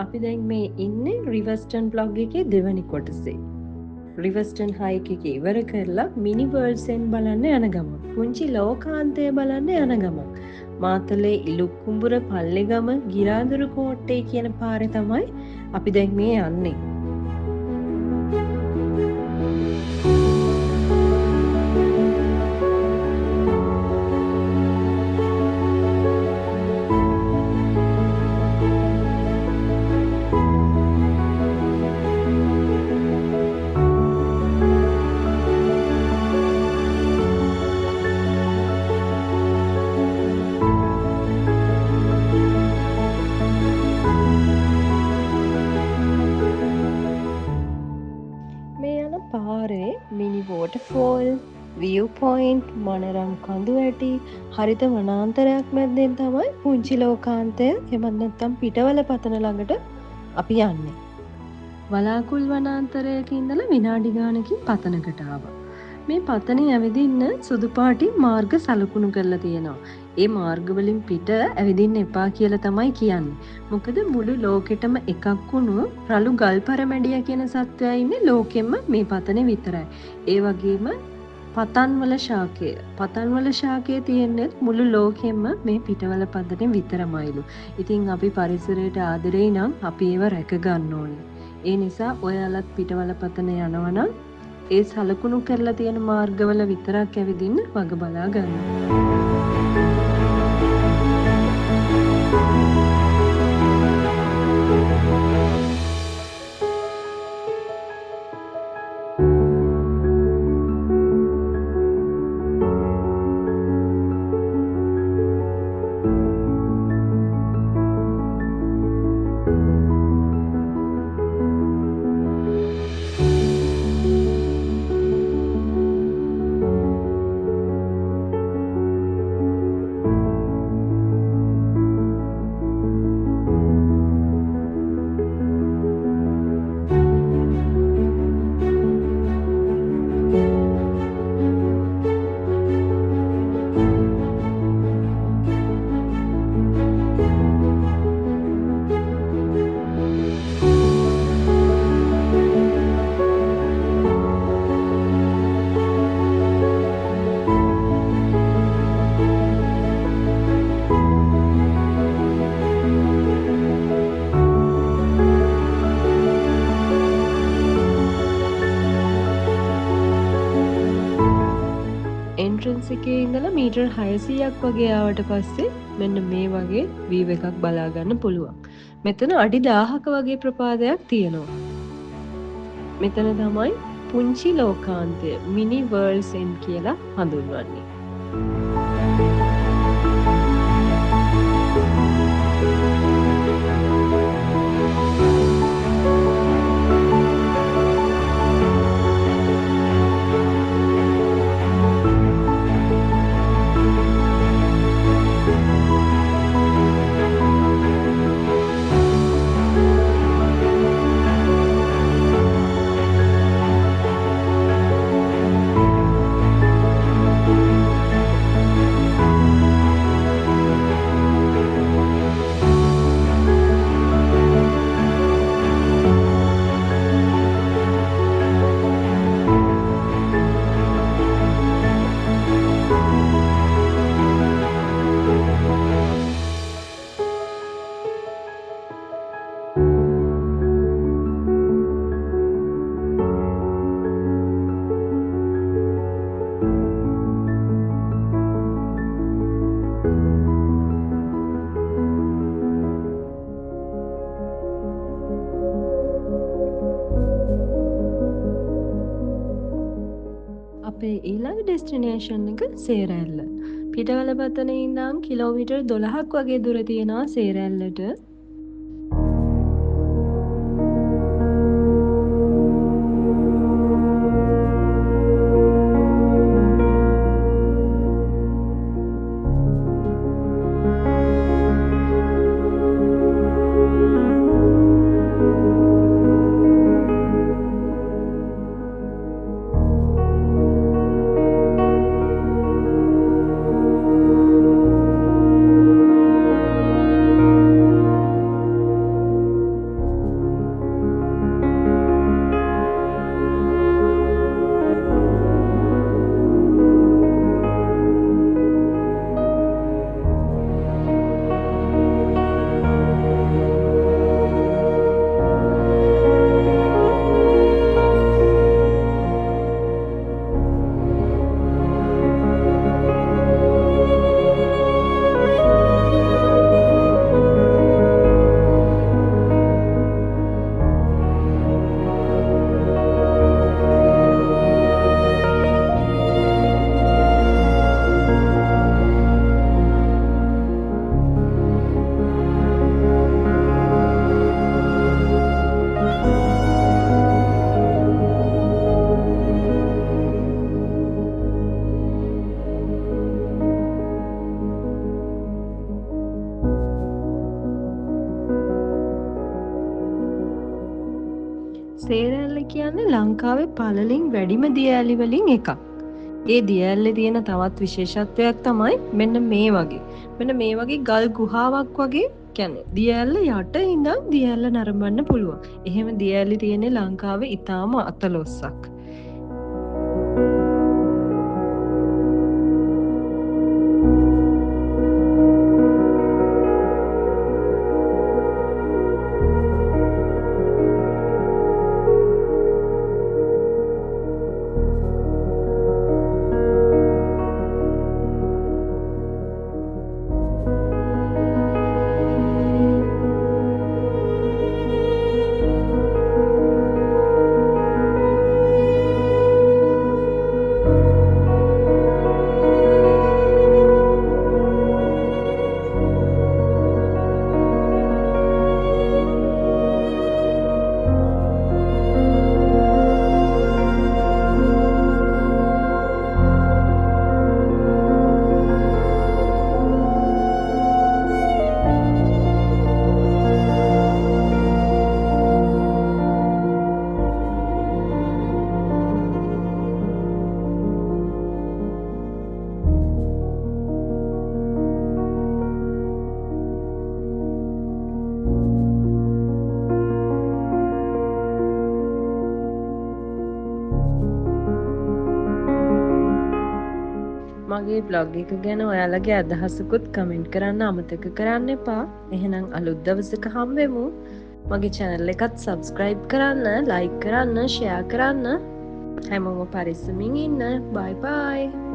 අපි දැන් මේ ඉන්නේ රිවර්ස්ටන් බ්ලොග් එකේ දෙවැනි කොටසේ. රිවර්ස්ටන් හයික් එක ඉවර කරලා මිනි වර්ල්ඩ්සෙන් බලන්න යන ගමන්. පුංචි ලෝකාන්තය බලන්න යන ගමන්. මාතලේ ඉලුක්කුඹුර පල්ලෙගම ගිරාදුරු කෝට්ටේ කියන පාරේ තමයි අපි දැන් මේ යන්නේ. පාරේ මිනි වෝටර්ෆෝල්, විව් පොයින්ට්, මොනරම් කඳු ඇටි, හරිත වනාන්තරයක් මැද්දෙන් තමයි පුංචි ලෝකාන්තය එමත් නැත්නම් පිටවල පතන ළඟට අපි යන්නේ. වලාකුල් වනාන්තරයක ඉඳලා විනාඩි ගානකින් පතනකට ආවා. මේ පතනේ ඇවිදින්න සුදු පාටින් මාර්ග සලකුණු කරලා තියෙනවා. ඒ මාර්ගවලින් පිට ඇවිදින්න එපා කියලා තමයි කියන්නේ. මොකද මුළු ලෝකෙටම එකක් වුණු රළු ගල්පරමැඩිය කියන සත්වයා ඉන්නේ ලෝකෙම මේ පතනේ විතරයි. ඒ වගේම පතන්වල ශාකය තියෙන්නේ මුළු ලෝකෙම මේ පිටවල පතනේ විතරමයිලු. ඉතින් අපි පරිසරයට ආදරේ නම් අපි ඒව රැක ගන්න ඕනේ. ඒ නිසා ඔයාලත් පිටවල පතන යනවනම් ඒ සලකුණු කරලා තියෙන මාර්ගවල විතරක් ඇවිදින්න වග බලා ගන්න. එන්ට්‍රන්ස් එකේ ඉඳලා මීටර් 600ක් වගේ ආවට පස්සේ මෙන්න මේ වගේ වීව් එකක් බලා ගන්න පුළුවන්. මෙතන අඩි 1000ක වගේ ප්‍රපාදයක් තියෙනවා. මෙතන තමයි පුංචි ලෝකාන්තය මිනි වර්ල්ඩ්ස් එන් කියලා හඳුන්වන්නේ. අපේ ඊළඟ ඩෙස්ටිනේෂන් එක සේරැල්ල. පිටවල පතනේ ඉඳන් කිලෝමීටර් 12ක් වගේ දුර තියෙනවා සේරැල්ලට. සේරැල්ල කියන්නේ ලංකාවේ පළලින් වැඩිම දිය ඇලි වලින් එකක්. ඒ දිය ඇල්ලේ තියෙන තවත් විශේෂත්වයක් තමයි මෙන්න මේ වගේ. මෙන්න මේ වගේ ගල් ගුහාවක් වගේ කියන්නේ දිය ඇල්ල යට ඉඳන් දිය ඇල්ල නරඹන්න පුළුවන්. එහෙම දිය ඇලි තියෙන්නේ ලංකාවේ ඊටාම අතලොස්සක්. මගේ බ්ලොග් එක ගැන ඔයාලගේ අදහසකුත් කමෙන්ට් කරන්න අමතක කරන්න එපා. එහෙනම් අලුත් දවසක හම්බෙමු. මගේ channel එකත් subscribe කරන්න, like කරන්න, share කරන්න. හැමෝම පරිස්සමින් ඉන්න. bye bye.